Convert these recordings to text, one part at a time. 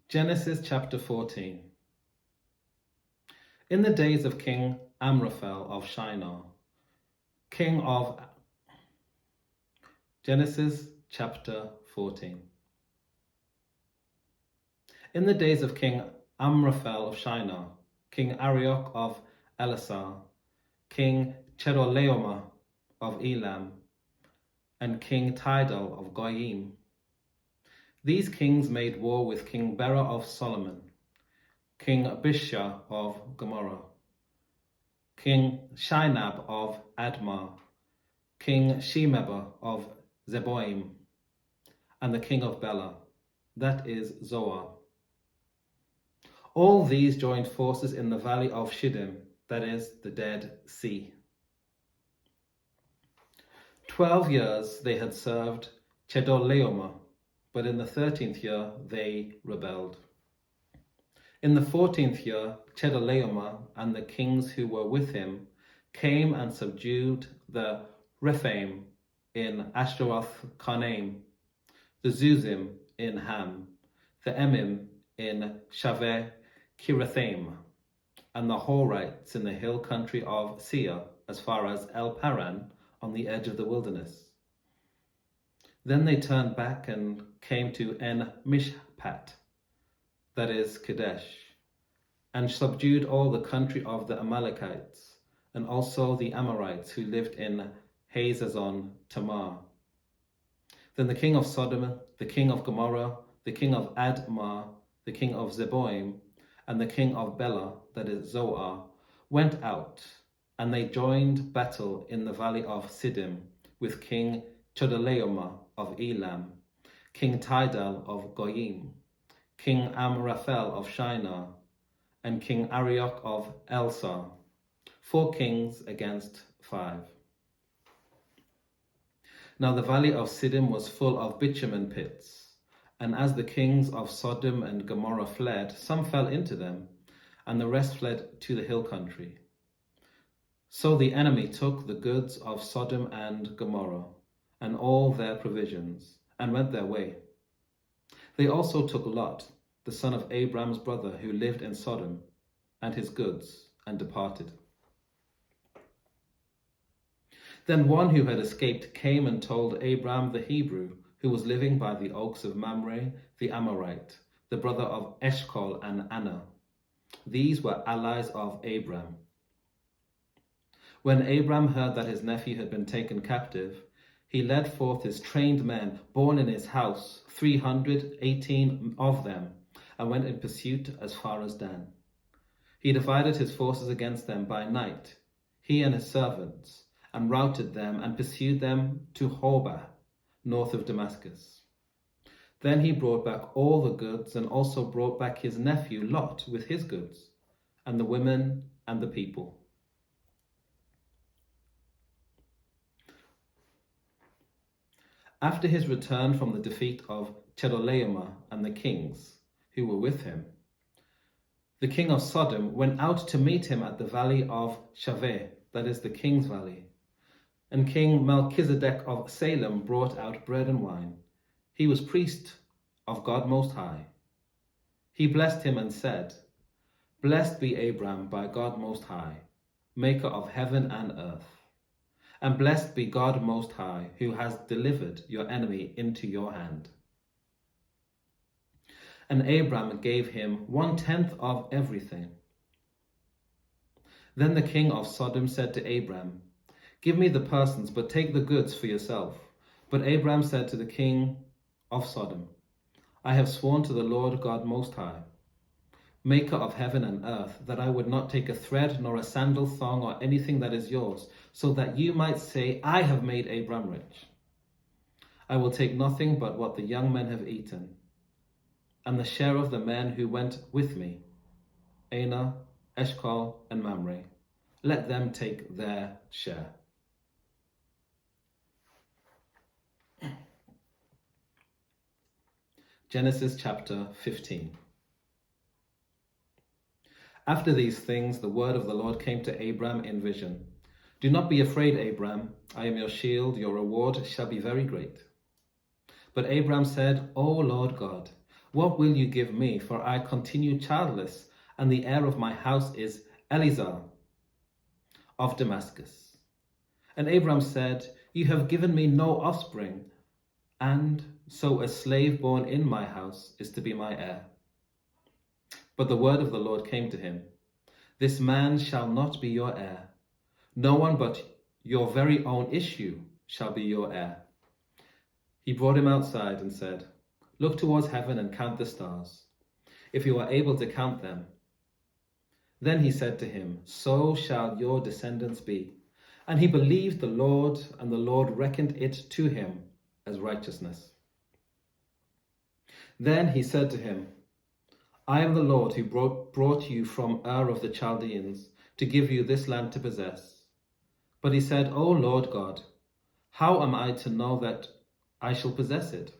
Genesis chapter 14. In the days of King Amraphel of Shinar, king of Genesis chapter 14. In the days of King Amraphel of Shinar, King Arioch of Elasar, King Chedorlaomer of Elam, and King Tidal of Goyim. These kings made war with King Bera of Solomon, King Abishah of Gomorrah, King Shinab of Admah, King Shemeber of Zeboim, and the king of Bela, that is Zoar. All these joined forces in the valley of Shittim, that is the Dead Sea. 12 years they had served Chedorlaomer, but in the 13th year they rebelled. In the 14th year, Chedorlaomer and the kings who were with him came and subdued the Rephaim in Ashtaroth Karnaim, the Zuzim in Ham, the Emim in Shaveh Kirathaim, and the Horites in the hill country of Seir, as far as El Paran on the edge of the wilderness. Then they turned back and came to En Mishpat, that is Kadesh, and subdued all the country of the Amalekites, and also the Amorites who lived in Hazazon Tamar. Then the king of Sodom, the king of Gomorrah, the king of Admah, the king of Zeboim, and the king of Bela, that is Zoar, went out, and they joined battle in the valley of Siddim with King Chedorlaomer of Elam, King Tidal of Goyim, King Amraphel of Shinar, and King Arioch of Elasar, 4 kings against 5. Now the valley of Siddim was full of bitumen pits, and as the kings of Sodom and Gomorrah fled, some fell into them, and the rest fled to the hill country. So the enemy took the goods of Sodom and Gomorrah, and all their provisions, and went their way. They also took Lot, the son of Abram's brother, who lived in Sodom, and his goods, and departed. Then one who had escaped came and told Abram the Hebrew, who was living by the oaks of Mamre the Amorite, the brother of Eshcol and Anna. These were allies of Abram. When Abram heard that his nephew had been taken captive, he led forth his trained men, born in his house, 318 of them, and went in pursuit as far as Dan. He divided his forces against them by night, he and his servants, and routed them and pursued them to Hobah, north of Damascus. Then he brought back all the goods, and also brought back his nephew Lot with his goods, and the women and the people. After his return from the defeat of Chedorlaomer and the kings who were with him, the king of Sodom went out to meet him at the valley of Shaveh, that is the king's valley. And King Melchizedek of Salem brought out bread and wine. He was priest of God Most High. He blessed him and said, "Blessed be Abram by God Most High, maker of heaven and earth. And blessed be God Most High, who has delivered your enemy into your hand." And Abram gave him 1/10 of everything. Then the king of Sodom said to Abram, "Give me the persons, but take the goods for yourself." But Abram said to the king of Sodom, "I have sworn to the Lord God Most High, maker of heaven and earth, that I would not take a thread nor a sandal thong or anything that is yours, so that you might say, 'I have made Abram rich.' I will take nothing but what the young men have eaten, and the share of the men who went with me, Anah, Eshcol, and Mamre. Let them take their share." Genesis chapter 15. After these things, the word of the Lord came to Abram in vision. "Do not be afraid, Abram. I am your shield. Your reward shall be very great." But Abram said, "O Lord God, What will you give me? For I continue childless, and the heir of my house is Eleazar of Damascus. And Abram said, You have given me no offspring, and so a slave born in my house is to be my heir. But the word of the Lord came to him, This man shall not be your heir. No one but your very own issue shall be your heir. He brought him outside and said, Look towards heaven and count the stars, if you are able to count them. Then he said to him, So shall your descendants be. And he believed the Lord, and the Lord reckoned it to him as righteousness. Then he said to him, I am the Lord who brought you from Ur of the Chaldeans to give you this land to possess. But he said, O Lord God, how am I to know that I shall possess it?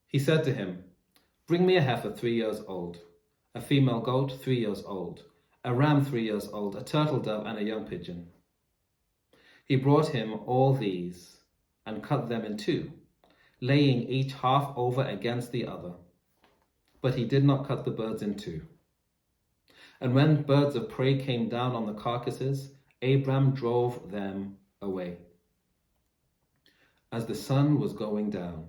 He said to him, Bring me a heifer 3 years old, a female goat 3 years old, a ram 3 years old, a turtle dove, and a young pigeon. He brought him all these and cut them in two, laying each half over against the other. But he did not cut the birds in two. And when birds of prey came down on the carcasses, Abram drove them away. As the sun was going down,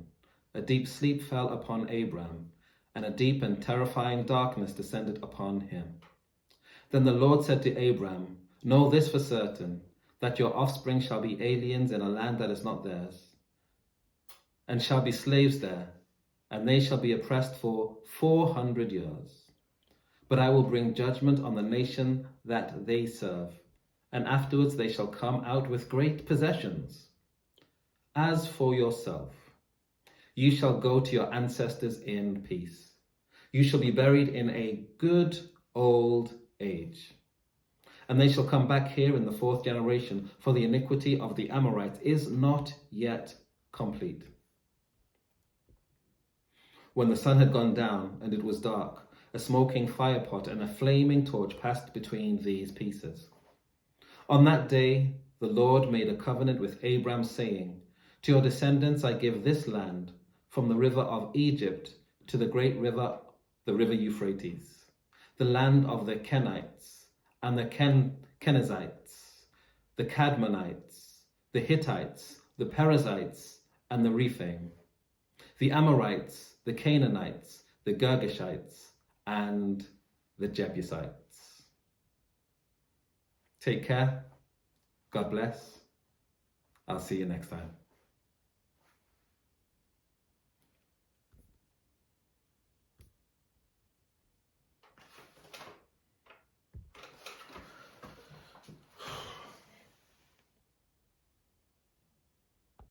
a deep sleep fell upon Abram, and a deep and terrifying darkness descended upon him. Then the Lord said to Abram, Know this for certain, that your offspring shall be aliens in a land that is not theirs, and shall be slaves there, and they shall be oppressed for 400 years. But I will bring judgment on the nation that they serve, and afterwards they shall come out with great possessions. As for yourself, you shall go to your ancestors in peace. You shall be buried in a good old age. And they shall come back here in the 4th generation, for the iniquity of the Amorites is not yet complete. When the sun had gone down and it was dark, a smoking firepot and a flaming torch passed between these pieces. On that day, the Lord made a covenant with Abram, saying, To your descendants I give this land, from the river of Egypt to the great river, the river Euphrates, the land of the Kenites, and the Kenizzites, the Cadmonites, the Hittites, the Perizzites, and the Rephaim, the Amorites, the Canaanites, the Girgashites, and the Jebusites. Take care. God bless. I'll see you next time.